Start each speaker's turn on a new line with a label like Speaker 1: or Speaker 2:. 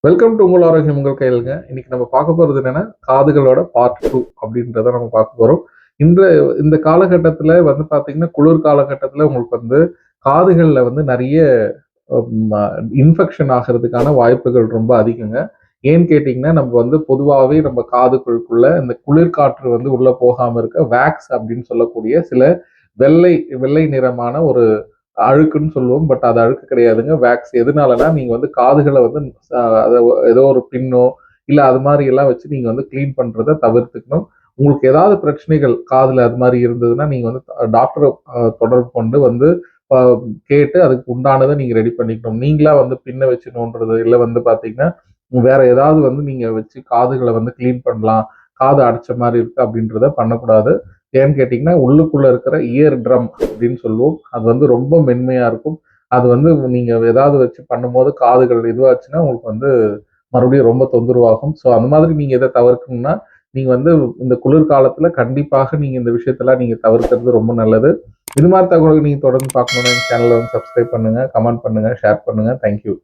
Speaker 1: Welcome to உங்கள் ஆரோக்கியம் உங்கள் கையிலுங்க. இன்னைக்கு நம்ம பார்க்க போறது என்னன்னா காதுகளோட பார்ட் 2 அப்படின்றத நம்ம பார்க்க போறோம். இந்த காலகட்டத்துல வந்து பாத்தீங்கன்னா குளிர் காலகட்டத்துல உங்களுக்கு வந்து காதுகள்ல வந்து நிறைய இன்ஃபெக்ஷன் ஆகிறதுக்கான வாய்ப்புகள் ரொம்ப அதிகங்க. ஏன்னு கேட்டீங்கன்னா நம்ம வந்து பொதுவாகவே நம்ம காதுகளுக்குள்ள இந்த குளிர்காற்று வந்து உள்ள போகாம இருக்க வேக்ஸ் அப்படின்னு சொல்லக்கூடிய சில வெள்ளை வெள்ளை நிறமான ஒரு அழுக்குன்னு சொல்லுவோம். பட் அது அழுக்கு கிடையாதுங்க. வேக்ஸ் எதுனாலனா நீங்க வந்து காதுகளை வந்து அத ஏதோ ஒரு பின்னோ இல்ல அது மாதிரி எல்லாம் வச்சு நீங்க வந்து கிளீன் பண்றத தவிர்த்துக்கணும். உங்களுக்கு ஏதாவது பிரச்சனைகள் காதுல அது மாதிரி இருந்ததுன்னா நீங்க வந்து டாக்டரை தொடர்பு கொண்டு வந்து அ கேட்டு அதுக்கு உண்டானதை நீங்க ரெடி பண்ணிக்கணும். நீங்களா வந்து பின்ன வச்சு நோண்டுறது இல்ல வந்து பாத்தீங்கன்னா வேற ஏதாவது வந்து நீங்க வச்சு காதுகளை வந்து கிளீன் பண்ணலாம். காது அடைச்ச மாதிரி இருக்கு அப்படின்றத பண்ணக்கூடாது. ஏன்னு கேட்டீங்கன்னா உள்ளுக்குள்ள இருக்கிற இயர் ட்ரம் அப்படின்னு சொல்லுவோம். அது வந்து ரொம்ப மென்மையா இருக்கும். அது வந்து நீங்க ஏதாவது வச்சு பண்ணும்போது காதுகள் இதுவாச்சுன்னா உங்களுக்கு வந்து மறுபடியும் ரொம்ப தொந்தரவாகும். ஸோ அந்த மாதிரி நீங்க எதை தவிர்க்கணும்னா நீங்க வந்து இந்த குளிர் காலத்துல கண்டிப்பாக நீங்க இந்த விஷயத்தெல்லாம் நீங்க தவிர்க்கிறது ரொம்ப நல்லது. இது மாதிரி தகவல்கள் நீங்க தொடர்ந்து பார்க்கணும்னா எங்க சேனலை வந்து சப்ஸ்கிரைப் பண்ணுங்க, கமெண்ட் பண்ணுங்க, ஷேர் பண்ணுங்க. தேங்க்யூ.